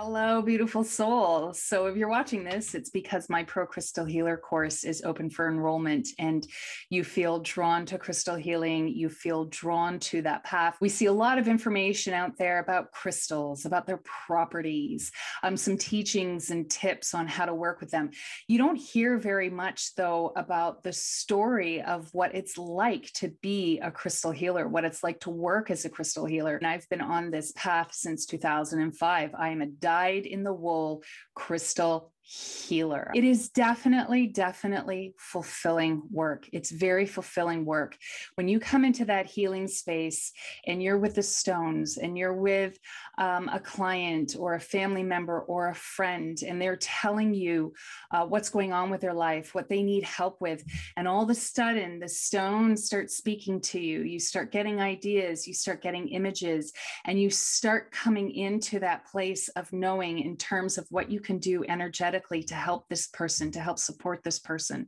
Hello, beautiful soul. So if you're watching this, it's because my Pro Crystal Healer course is open for enrollment and you feel drawn to crystal healing. You feel drawn to that path. We see a lot of information out there about crystals, about their properties, some teachings and tips on how to work with them. You don't hear very much, though, about the story of what it's like to be a crystal healer, what it's like to work as a crystal healer. And I've been on this path since 2005. I am a dyed-in-the-wool crystal healer. It is definitely fulfilling work. It's very fulfilling work. When you come into that healing space and you're with the stones and you're with a client or a family member or a friend, and they're telling you what's going on with their life, what they need help with, and all of a sudden the stones start speaking to you. You start getting ideas, you start getting images, and you start coming into that place of knowing in terms of what you can do energetically to help this person, to help support this person.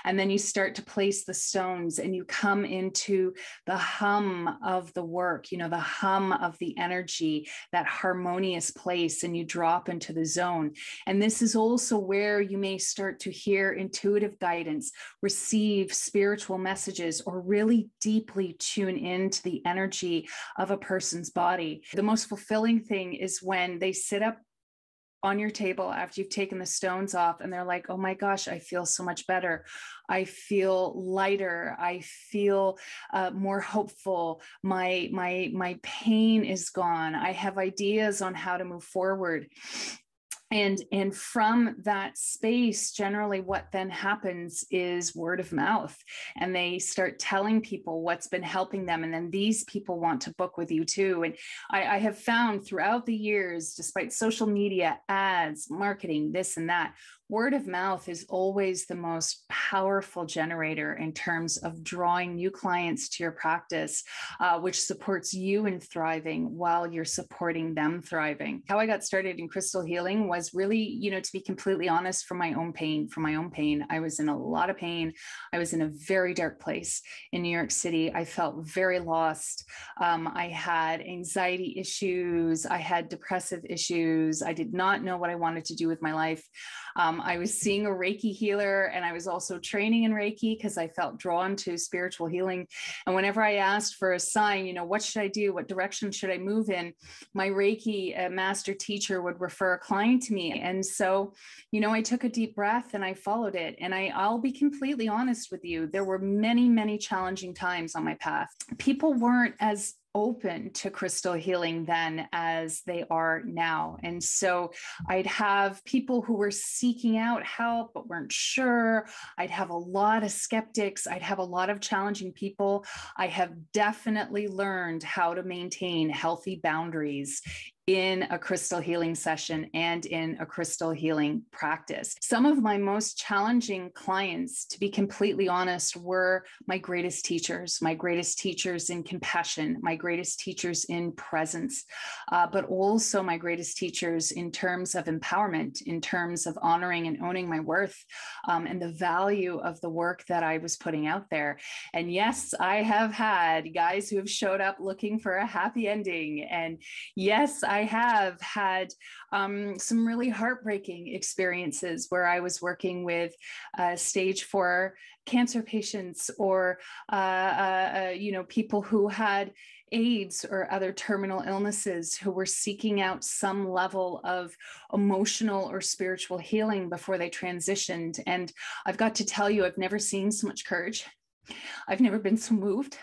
And then you start to place the stones and you come into the hum of the work, the hum of the energy, that harmonious place, and you drop into the zone. And this is also where you may start to hear intuitive guidance, receive spiritual messages, or really deeply tune into the energy of a person's body. The most fulfilling thing is when they sit up on your table after you've taken the stones off and they're like, oh my gosh, I feel so much better. I feel lighter. I feel more hopeful. My pain is gone. I have ideas on how to move forward. And from that space, generally what then happens is word of mouth, and they start telling people what's been helping them. And then these people want to book with you too. And I have found throughout the years, despite social media, ads, marketing, this and that, word of mouth is always the most powerful generator in terms of drawing new clients to your practice, which supports you in thriving while you're supporting them thriving. How I got started in crystal healing was really, to be completely honest, from my own pain. I was in a lot of pain. I was in a very dark place in New York City. I felt very lost. I had anxiety issues. I had depressive issues. I did not know what I wanted to do with my life. I was seeing a Reiki healer, and I was also training in Reiki because I felt drawn to spiritual healing. And whenever I asked for a sign, what should I do? What direction should I move in? My Reiki master teacher would refer a client to me. And so, I took a deep breath and I followed it. And I'll be completely honest with you. There were many challenging times on my path. People weren't as open to crystal healing then as they are now. And so I'd have people who were seeking out help but weren't sure. I'd have a lot of skeptics. I'd have a lot of challenging people. I have definitely learned how to maintain healthy boundaries in a crystal healing session and in a crystal healing practice. Some of my most challenging clients, to be completely honest, were my greatest teachers in compassion, my greatest teachers in presence, but also my greatest teachers in terms of empowerment, in terms of honoring and owning my worth, and the value of the work that I was putting out there. And yes, I have had guys who have showed up looking for a happy ending. And yes, I have had some really heartbreaking experiences where I was working with stage 4 cancer patients or people who had AIDS or other terminal illnesses who were seeking out some level of emotional or spiritual healing before they transitioned. And I've got to tell you, I've never seen so much courage. I've never been so moved.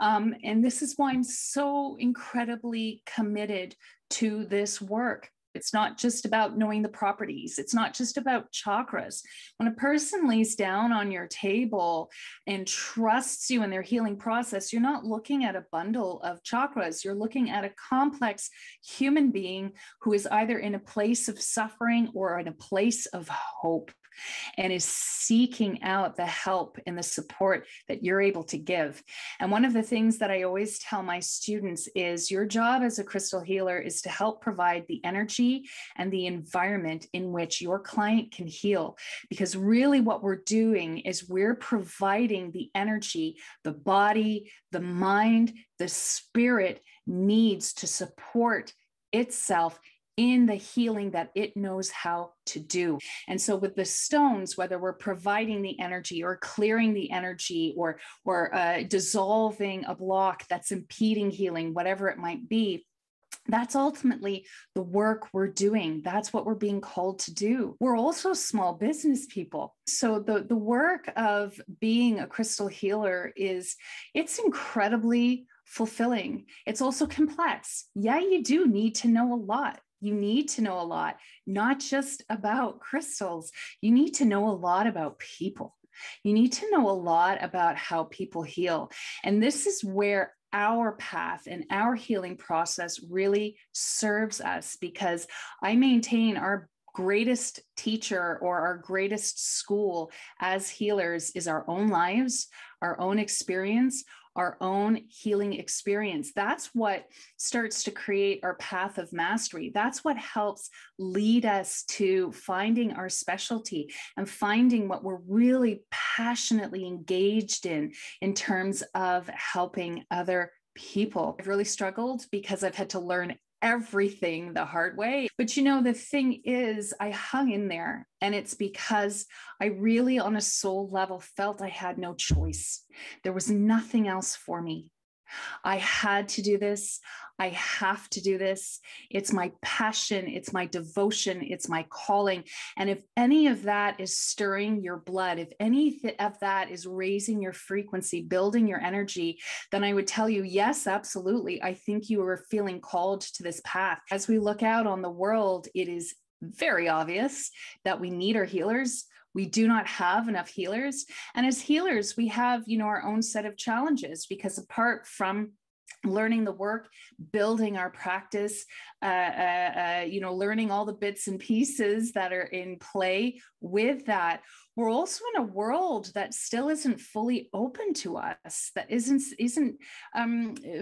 And this is why I'm so incredibly committed to this work. It's not just about knowing the properties. It's not just about chakras. When a person lays down on your table and trusts you in their healing process, you're not looking at a bundle of chakras. You're looking at a complex human being who is either in a place of suffering or in a place of hope, and is seeking out the help and the support that you're able to give. And one of the things that I always tell my students is your job as a crystal healer is to help provide the energy and the environment in which your client can heal. Because really what we're doing is we're providing the energy, the body, the mind, the spirit needs to support itself in the healing that it knows how to do. And so with the stones, whether we're providing the energy or clearing the energy or dissolving a block that's impeding healing, whatever it might be, that's ultimately the work we're doing. That's what we're being called to do. We're also small business people. So the work of being a crystal healer it's incredibly fulfilling. It's also complex. Yeah, you do need to know a lot. You need to know a lot, not just about crystals. You need to know a lot about people. You need to know a lot about how people heal. And this is where our path and our healing process really serves us, because I maintain our greatest teacher or our greatest school as healers is our own lives, our own experience, our own healing experience. That's what starts to create our path of mastery. That's what helps lead us to finding our specialty and finding what we're really passionately engaged in terms of helping other people. I've really struggled because I've had to learn everything the hard way. But the thing is, I hung in there, and it's because I really, on a soul level, felt I had no choice. There was nothing else for me. I had to do this. I have to do this. It's my passion. It's my devotion. It's my calling. And if any of that is stirring your blood, if any of that is raising your frequency, building your energy, then I would tell you, yes, absolutely. I think you are feeling called to this path. As we look out on the world, it is very obvious that we need our healers. We do not have enough healers. And as healers, we have, our own set of challenges, because apart from learning the work, building our practice, learning all the bits and pieces that are in play with that, we're also in a world that still isn't fully open to us, that isn't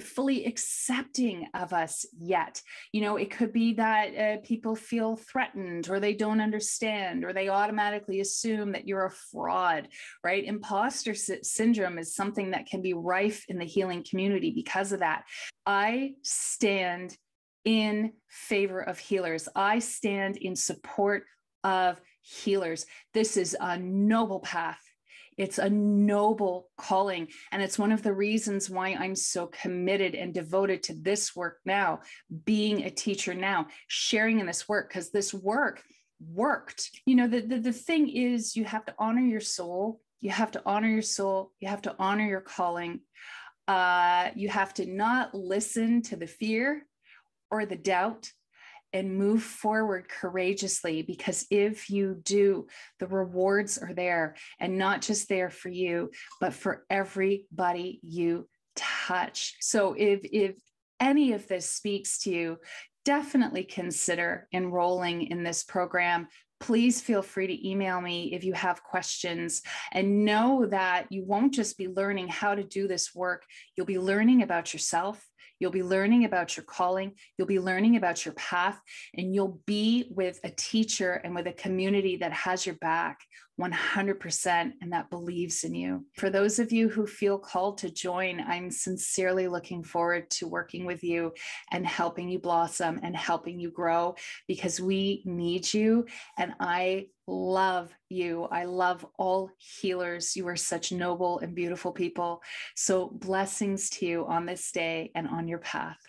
fully accepting of us yet. It could be that people feel threatened, or they don't understand, or they automatically assume that you're a fraud, right? Imposter syndrome is something that can be rife in the healing community because of that. I stand in favor of healers. I stand in support of healers. This is a noble path. It's a noble calling. And it's one of the reasons why I'm so committed and devoted to this work now, being a teacher now, sharing in this work, because this work worked. The thing is, you have to honor your soul. You have to honor your soul. You have to honor your calling. You have to not listen to the fear or the doubt, and move forward courageously, because if you do, the rewards are there, and not just there for you, but for everybody you touch. So if any of this speaks to you, definitely consider enrolling in this program. Please feel free to email me if you have questions, and know that you won't just be learning how to do this work. You'll be learning about yourself. You'll be learning about your calling. You'll be learning about your path, and you'll be with a teacher and with a community that has your back 100% and that believes in you. For those of you who feel called to join, I'm sincerely looking forward to working with you and helping you blossom and helping you grow, because we need you. And I love you. I love all healers. You are such noble and beautiful people. So blessings to you on this day and on your path.